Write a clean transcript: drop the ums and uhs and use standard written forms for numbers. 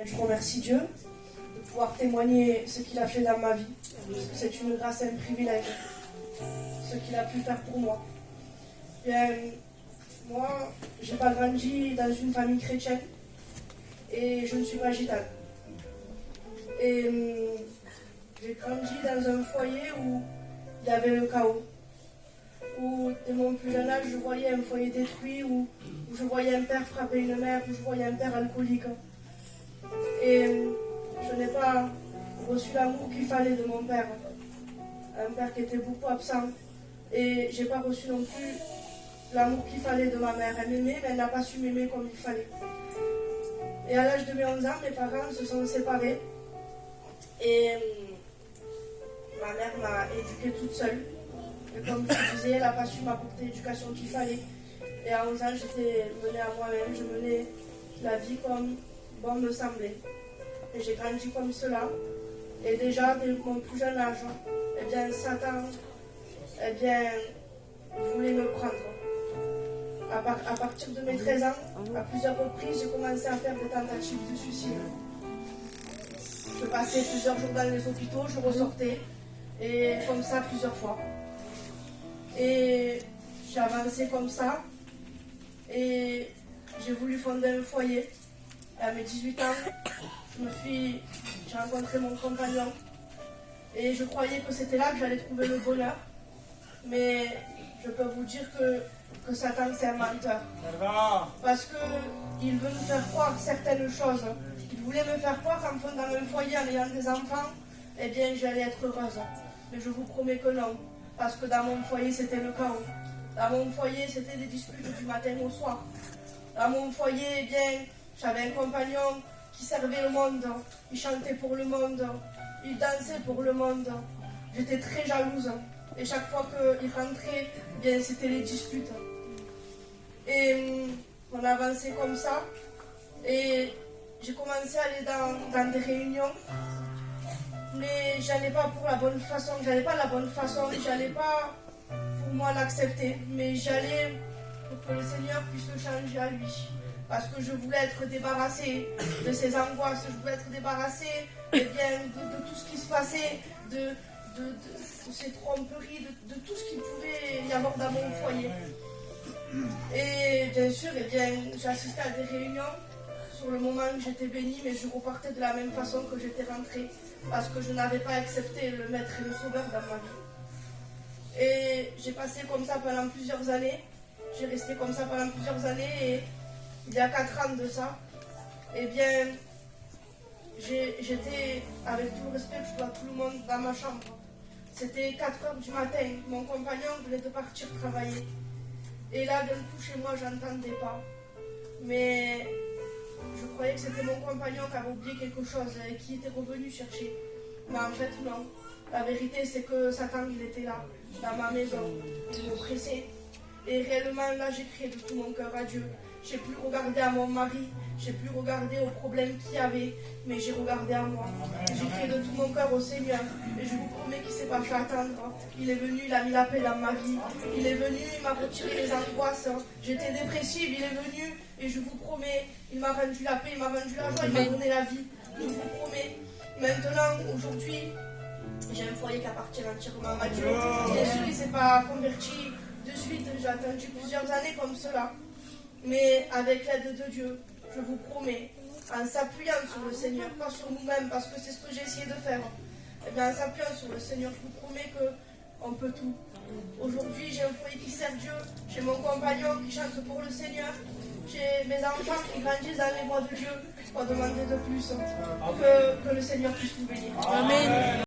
Je remercie Dieu de pouvoir témoigner ce qu'il a fait dans ma vie. C'est une grâce et un privilège, ce qu'il a pu faire pour moi. Bien, moi, je n'ai pas grandi dans une famille chrétienne et je ne suis pas gitane. Et j'ai grandi dans un foyer où il y avait le chaos. Où, dès mon plus jeune âge, je voyais un foyer détruit, où je voyais un père frapper une mère, où je voyais un père alcoolique. Et je n'ai pas reçu l'amour qu'il fallait de mon père. Un père qui était beaucoup absent. Et je n'ai pas reçu non plus l'amour qu'il fallait de ma mère. Elle m'aimait, mais elle n'a pas su m'aimer comme il fallait. Et à l'âge de mes 11 ans, mes parents se sont séparés. Et ma mère m'a éduquée toute seule. Et comme je disais, elle n'a pas su m'apporter l'éducation qu'il fallait. Et à 11 ans, j'étais menée à moi-même. Je menais la vie comme bon me semblait. Et j'ai grandi comme cela. Et déjà, dès mon plus jeune âge, eh bien, Satan, voulait me prendre. À partir de mes 13 ans, à plusieurs reprises, j'ai commencé à faire des tentatives de suicide. Je passais plusieurs jours dans les hôpitaux, je ressortais, et comme ça plusieurs fois. Et j'ai avancé comme ça, et j'ai voulu fonder un foyer. Et à mes 18 ans, j'ai rencontré mon compagnon, et je croyais que c'était là que j'allais trouver le bonheur. Mais je peux vous dire que Satan, c'est un menteur. Parce qu'il veut nous faire croire certaines choses. Il voulait me faire croire qu'en fondant un foyer, en ayant des enfants, eh bien, j'allais être heureuse. Mais je vous promets que non. Parce que dans mon foyer, c'était le chaos. Dans mon foyer, c'était des disputes du matin au soir. Dans mon foyer, eh bien, j'avais un compagnon qui servait le monde. Il chantait pour le monde. Il dansait pour le monde. J'étais très jalouse. Et chaque fois qu'il rentrait, eh bien, c'était les disputes. Et on avançait comme ça. Et j'ai commencé à aller dans des réunions. Mais j'allais pas pour la bonne façon. J'allais pas de la bonne façon. J'allais pas pour moi l'accepter. Mais j'allais pour que le Seigneur puisse le changer à lui. Parce que je voulais être débarrassée de ces angoisses. Je voulais être débarrassée eh bien, de tout ce qui se passait. De ces tromperies, de tout ce qu'il pouvait y avoir dans mon foyer. Et bien sûr, eh bien, j'assistais à des réunions. Sur le moment, j'étais bénie, mais je repartais de la même façon que j'étais rentrée. Parce que je n'avais pas accepté le Maître et le Sauveur dans ma vie. Et j'ai passé comme ça pendant plusieurs années. J'ai resté comme ça pendant plusieurs années. Et il y a 4 ans de ça, eh bien, j'étais, avec tout le respect que je dois à tout le monde, dans ma chambre. C'était 4 heures du matin. Mon compagnon venait de partir travailler. Et là, d'un coup, chez moi, j'entendais pas. Mais je croyais que c'était mon compagnon qui avait oublié quelque chose et qui était revenu chercher. Mais en fait, non. La vérité, c'est que Satan, il était là, dans ma maison. Il me pressait. Et réellement, là, j'ai crié de tout mon cœur à Dieu. J'ai plus regardé à mon mari, j'ai plus regardé aux problèmes qu'il y avait, mais j'ai regardé à moi. J'ai crié de tout mon cœur au Seigneur. Et je vous promets qu'il ne s'est pas fait attendre. Il est venu, il a mis la paix dans ma vie. Il est venu, il m'a retiré les angoisses. J'étais dépressive, il est venu. Et je vous promets, il m'a rendu la paix, il m'a rendu la joie, il m'a donné la vie. Je vous promets. Maintenant, aujourd'hui, j'ai un foyer qui appartient entièrement à Dieu. Bien sûr, il ne s'est pas converti de suite. J'ai attendu plusieurs années comme cela. Mais avec l'aide de Dieu, je vous promets, en s'appuyant sur le Seigneur, pas sur nous-mêmes, parce que c'est ce que j'ai essayé de faire, et bien en s'appuyant sur le Seigneur, je vous promets qu'on peut tout. Aujourd'hui, j'ai un foyer qui sert Dieu, j'ai mon compagnon qui chante pour le Seigneur, j'ai mes enfants qui grandissent dans les voies de Dieu. Pas demander de plus que le Seigneur puisse nous bénir. Amen.